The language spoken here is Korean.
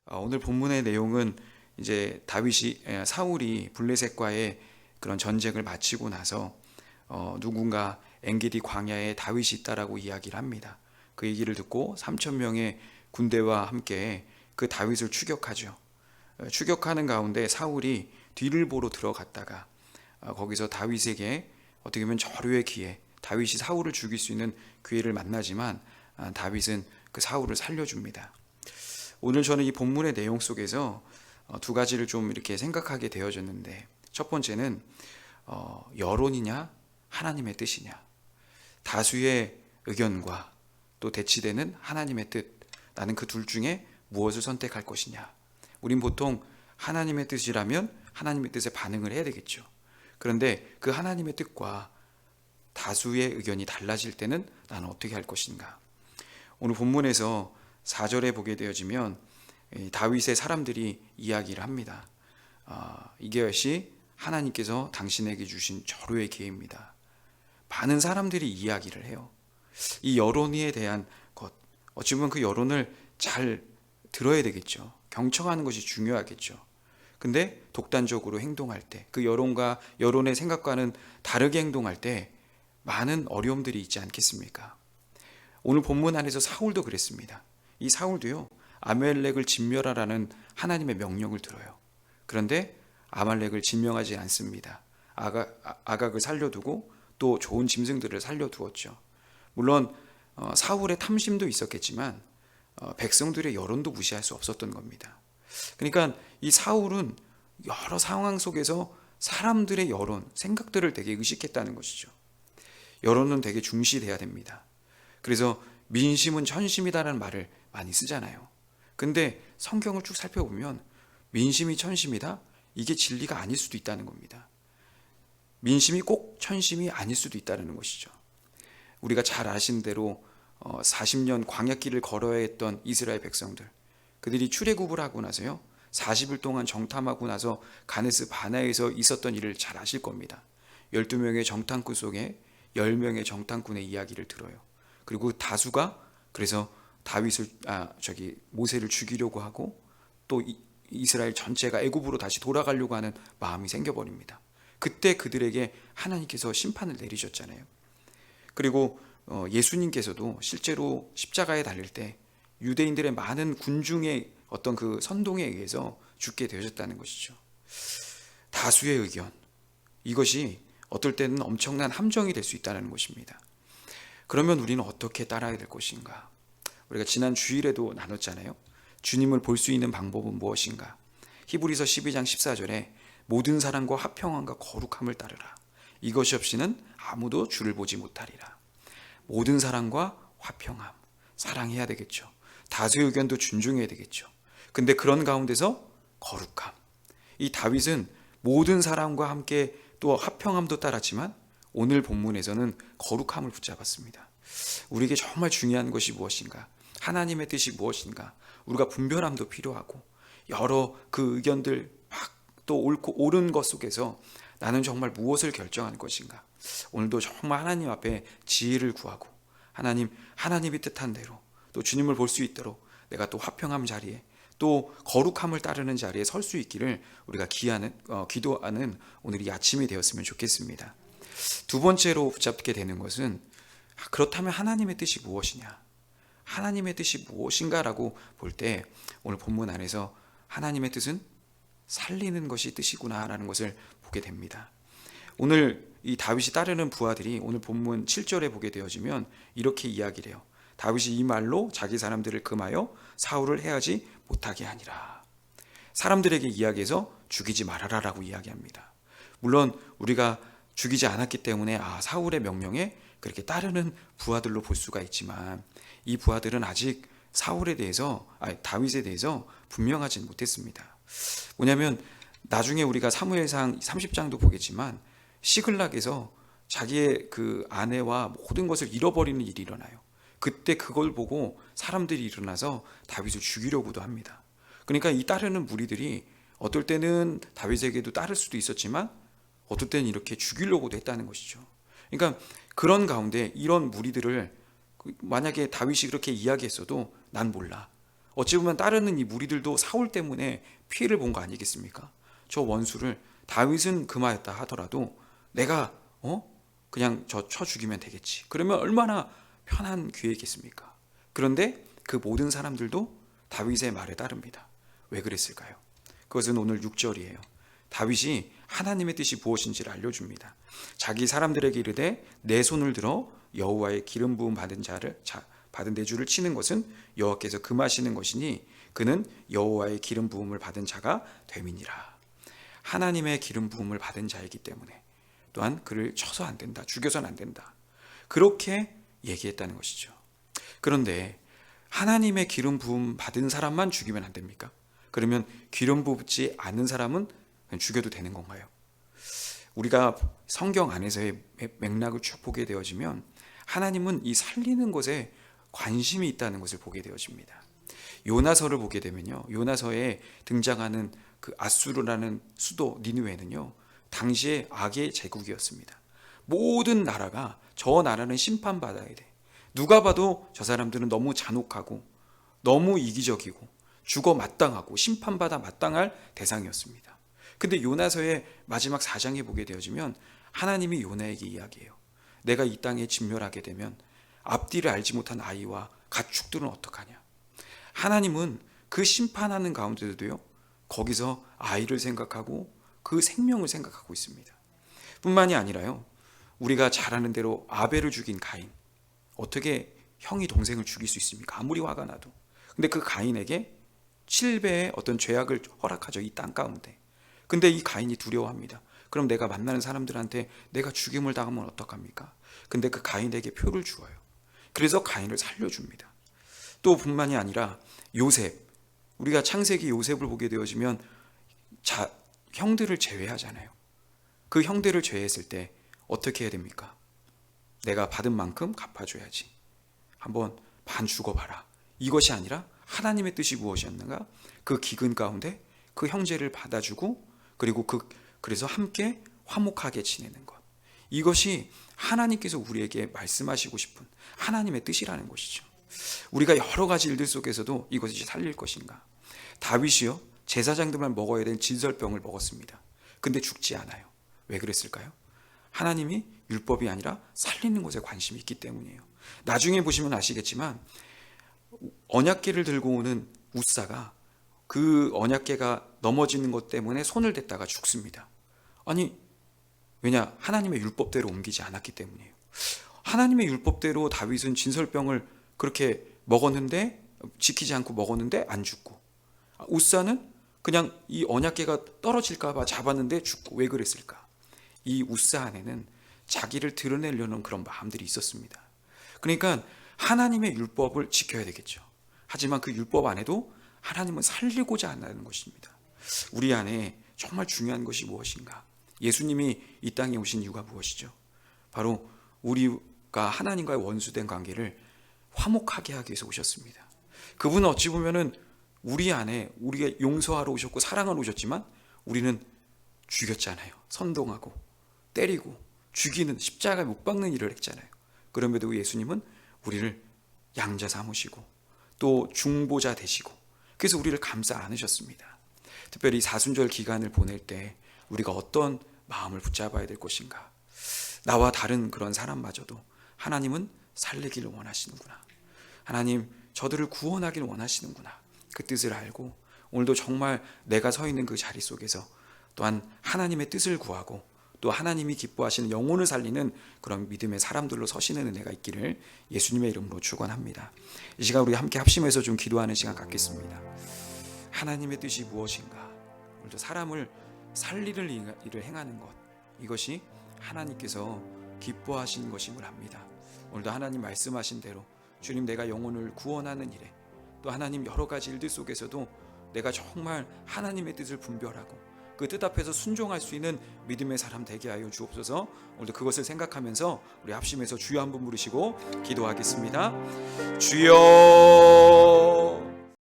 오늘 본문의 내용은 이제 사울이 블레셋과의 그런 전쟁을 마치고 나서 누군가 엔게디 광야에 다윗이 있다라고 이야기를 합니다. 그 얘기를 듣고 3천 명의 군대와 함께 그 다윗을 추격하죠. 추격하는 가운데 사울이 뒤를 보러 들어갔다가 거기서 다윗에게 어떻게 보면 절호의 기회, 다윗이 사울을 죽일 수 있는 기회를 만나지만 다윗은 그 사울을 살려줍니다. 오늘 저는 이 본문의 내용 속에서 두 가지를 좀 이렇게 생각하게 되어졌는데, 첫 번째는 여론이냐 하나님의 뜻이냐, 다수의 의견과 또 대치되는 하나님의 뜻, 나는 그 둘 중에 무엇을 선택할 것이냐. 우린 보통 하나님의 뜻이라면 하나님의 뜻에 반응을 해야 되겠죠. 그런데 그 하나님의 뜻과 다수의 의견이 달라질 때는 나는 어떻게 할 것인가. 오늘 본문에서 4절에 보게 되어지면 다윗의 사람들이 이야기를 합니다. 이것이 하나님께서 당신에게 주신 절호의 기회입니다. 많은 사람들이 이야기를 해요. 이 여론에 대한 것, 어찌 보면 그 여론을 잘 들어야 되겠죠. 경청하는 것이 중요하겠죠. 근데 독단적으로 행동할 때, 그 여론과 여론의 생각과는 다르게 행동할 때 많은 어려움들이 있지 않겠습니까? 오늘 본문 안에서 사울도 그랬습니다. 이 사울도요, 아말렉을 진멸하라는 하나님의 명령을 들어요. 그런데 아말렉을 진명하지 않습니다. 아각을 살려두고 또 좋은 짐승들을 살려두었죠. 물론 사울의 탐심도 있었겠지만 백성들의 여론도 무시할 수 없었던 겁니다. 그러니까 이 사울은 여러 상황 속에서 사람들의 여론, 생각들을 되게 의식했다는 것이죠. 여론은 되게 중시돼야 됩니다. 그래서 민심은 천심이다라는 말을 많이 쓰잖아요. 근데 성경을 쭉 살펴보면 민심이 천심이다? 이게 진리가 아닐 수도 있다는 겁니다. 민심이 꼭 천심이 아닐 수도 있다는 것이죠. 우리가 잘 아신 대로 40년 광야길을 걸어야 했던 이스라엘 백성들, 그들이 출애굽을 하고 나서요 40일 동안 정탐하고 나서 가데스 바네아에서 있었던 일을 잘 아실 겁니다. 12명의 정탐꾼 속에 10명의 정탐꾼의 이야기를 들어요. 그리고 다수가 그래서 모세를 죽이려고 하고 또 이스라엘 전체가 애굽으로 다시 돌아가려고 하는 마음이 생겨버립니다. 그때 그들에게 하나님께서 심판을 내리셨잖아요. 그리고 예수님께서도 실제로 십자가에 달릴 때 유대인들의 많은 군중의 어떤 그 선동에 의해서 죽게 되셨다는 것이죠. 다수의 의견, 이것이 어떨 때는 엄청난 함정이 될 수 있다는 것입니다. 그러면 우리는 어떻게 따라야 될 것인가? 우리가 지난 주일에도 나눴잖아요. 주님을 볼 수 있는 방법은 무엇인가? 히브리서 12장 14절에 모든 사랑과 화평함과 거룩함을 따르라. 이것이 없이는 아무도 주를 보지 못하리라. 모든 사랑과 화평함, 사랑해야 되겠죠. 다수의 의견도 존중해야 되겠죠. 근데 그런 가운데서 거룩함, 이 다윗은 모든 사람과 함께 또 화평함도 따랐지만 오늘 본문에서는 거룩함을 붙잡았습니다. 우리에게 정말 중요한 것이 무엇인가? 하나님의 뜻이 무엇인가? 우리가 분별함도 필요하고 여러 그 의견들 막 또 옳고 옳은 것 속에서 나는 정말 무엇을 결정할 것인가? 오늘도 정말 하나님 앞에 지혜를 구하고 하나님이 뜻한 대로 또 주님을 볼 수 있도록 내가 또 화평함 자리에 또 거룩함을 따르는 자리에 설 수 있기를 우리가 기도하는 오늘 이 아침이 되었으면 좋겠습니다. 두 번째로 붙잡게 되는 것은 그렇다면 하나님의 뜻이 무엇이냐? 하나님의 뜻이 무엇인가라고 볼 때 오늘 본문 안에서 하나님의 뜻은 살리는 것이 뜻이구나라는 것을 보게 됩니다. 오늘 이 다윗이 따르는 부하들이 오늘 본문 7절에 보게 되어지면 이렇게 이야기를 해요. 다윗이 이 말로 자기 사람들을 금하여 사울을 해하지 못하게 하니라. 사람들에게 이야기해서 죽이지 말아라라고 이야기합니다. 물론 우리가 죽이지 않았기 때문에 사울의 명령에 그렇게 따르는 부하들로 볼 수가 있지만 이 부하들은 아직 다윗에 대해서 분명하지 못했습니다. 뭐냐면 나중에 우리가 사무엘상 30장도 보겠지만 시글락에서 자기의 그 아내와 모든 것을 잃어버리는 일이 일어나요. 그때 그걸 보고 사람들이 일어나서 다윗을 죽이려고도 합니다. 그러니까 이 따르는 무리들이 어떨 때는 다윗에게도 따를 수도 있었지만 어떨 때는 이렇게 죽이려고도 했다는 것이죠. 그러니까 그런 가운데 이런 무리들을 만약에 다윗이 그렇게 이야기했어도 난 몰라. 어찌 보면 따르는 이 무리들도 사울 때문에 피해를 본 거 아니겠습니까? 저 원수를 다윗은 금하였다 하더라도 내가 그냥 저 쳐 죽이면 되겠지. 그러면 얼마나 편한 귀회겠습니까? 그런데 그 모든 사람들도 다윗의 말에 따릅니다. 왜 그랬을까요? 그것은 오늘 6절이에요. 다윗이 하나님의 뜻이 무엇인지를 알려줍니다. 자기 사람들에게 이르되 내 손을 들어 여호와의 기름 부음 받은 내 주를 치는 것은 여호와께서 금하시는 것이니 그는 여호와의 기름 부음을 받은 자가 됨이니라. 하나님의 기름 부음을 받은 자이기 때문에 또한 그를 쳐서 안 된다, 죽여서는 안 된다, 그렇게 얘기했다는 것이죠. 그런데 하나님의 기름 부음 받은 사람만 죽이면 안 됩니까? 그러면 기름 붓지 않는 사람은 그냥 죽여도 되는 건가요? 우리가 성경 안에서의 맥락을 쭉 보게 되어지면 하나님은 이 살리는 것에 관심이 있다는 것을 보게 되어집니다. 요나서를 보게 되면요, 요나서에 등장하는 그 아수르라는 수도 니느웨는요, 당시에 악의 제국이었습니다. 모든 나라가 저 나라는 심판받아야 돼. 누가 봐도 저 사람들은 너무 잔혹하고 너무 이기적이고 죽어 마땅하고 심판받아 마땅할 대상이었습니다. 근데 요나서의 마지막 4장에 보게 되어지면 하나님이 요나에게 이야기해요. 내가 이 땅에 진멸하게 되면 앞뒤를 알지 못한 아이와 가축들은 어떡하냐. 하나님은 그 심판하는 가운데도요, 거기서 아이를 생각하고 그 생명을 생각하고 있습니다. 뿐만이 아니라요, 우리가 잘 아는 대로 아벨을 죽인 가인, 어떻게 형이 동생을 죽일 수 있습니까? 아무리 화가 나도. 근데 그 가인에게 7배의 어떤 죄악을 허락하죠, 이 땅 가운데. 근데 이 가인이 두려워합니다. 그럼 내가 만나는 사람들한테 내가 죽임을 당하면 어떡합니까? 근데 그 가인에게 표를 주어요. 그래서 가인을 살려줍니다. 또 뿐만이 아니라 요셉, 우리가 창세기 요셉을 보게 되어지면 형들을 제외하잖아요. 그 형들을 제외했을 때 어떻게 해야 됩니까? 내가 받은 만큼 갚아줘야지. 한번 반 죽어봐라. 이것이 아니라 하나님의 뜻이 무엇이었는가? 그 기근 가운데 그 형제를 받아주고 그리고 그래서 함께 화목하게 지내는 것. 이것이 하나님께서 우리에게 말씀하시고 싶은 하나님의 뜻이라는 것이죠. 우리가 여러 가지 일들 속에서도 이것이 살릴 것인가? 다윗이요, 제사장들만 먹어야 될 진설병을 먹었습니다. 근데 죽지 않아요. 왜 그랬을까요? 하나님이 율법이 아니라 살리는 것에 관심이 있기 때문이에요. 나중에 보시면 아시겠지만 언약궤를 들고 오는 웃사가 그 언약궤가 넘어지는 것 때문에 손을 댔다가 죽습니다. 아니, 왜냐? 하나님의 율법대로 옮기지 않았기 때문이에요. 하나님의 율법대로 다윗은 진설병을 그렇게 먹었는데, 지키지 않고 먹었는데 안 죽고, 웃사는 그냥 이 언약궤가 떨어질까 봐 잡았는데 죽고. 왜 그랬을까? 이 웃사 안에는 자기를 드러내려는 그런 마음들이 있었습니다. 그러니까 하나님의 율법을 지켜야 되겠죠. 하지만 그 율법 안에도 하나님은 살리고자 한다는 것입니다. 우리 안에 정말 중요한 것이 무엇인가? 예수님이 이 땅에 오신 이유가 무엇이죠? 바로 우리가 하나님과의 원수된 관계를 화목하게 하기 위해서 오셨습니다. 그분은 어찌 보면은 우리 안에 우리가 용서하러 오셨고 사랑하러 오셨지만 우리는 죽였잖아요. 선동하고 때리고 죽이는, 십자가에 못 박는 일을 했잖아요. 그럼에도 예수님은 우리를 양자 삼으시고 또 중보자 되시고 그래서 우리를 감싸 안으셨습니다. 특별히 사순절 기간을 보낼 때 우리가 어떤 마음을 붙잡아야 될 것인가? 나와 다른 그런 사람마저도 하나님은 살리기를 원하시는구나. 하나님, 저들을 구원하기를 원하시는구나. 그 뜻을 알고 오늘도 정말 내가 서 있는 그 자리 속에서 또한 하나님의 뜻을 구하고 또 하나님이 기뻐하시는 영혼을 살리는 그런 믿음의 사람들로 서시는 은혜가 있기를 예수님의 이름으로 축원합니다. 이 시간 우리 함께 합심해서 좀 기도하는 시간 갖겠습니다. 하나님의 뜻이 무엇인가? 오늘도 사람을 살리는 일을 행하는 것, 이것이 하나님께서 기뻐하신 것임을 압니다. 오늘도 하나님 말씀하신 대로 주님, 내가 영혼을 구원하는 일에 또 하나님 여러 가지 일들 속에서도 내가 정말 하나님의 뜻을 분별하고 그 뜻 앞에서 순종할 수 있는 믿음의 사람 되게 하여 주옵소서. 오늘도 그것을 생각하면서 우리 합심해서 주여 한번 부르시고 기도하겠습니다. 주여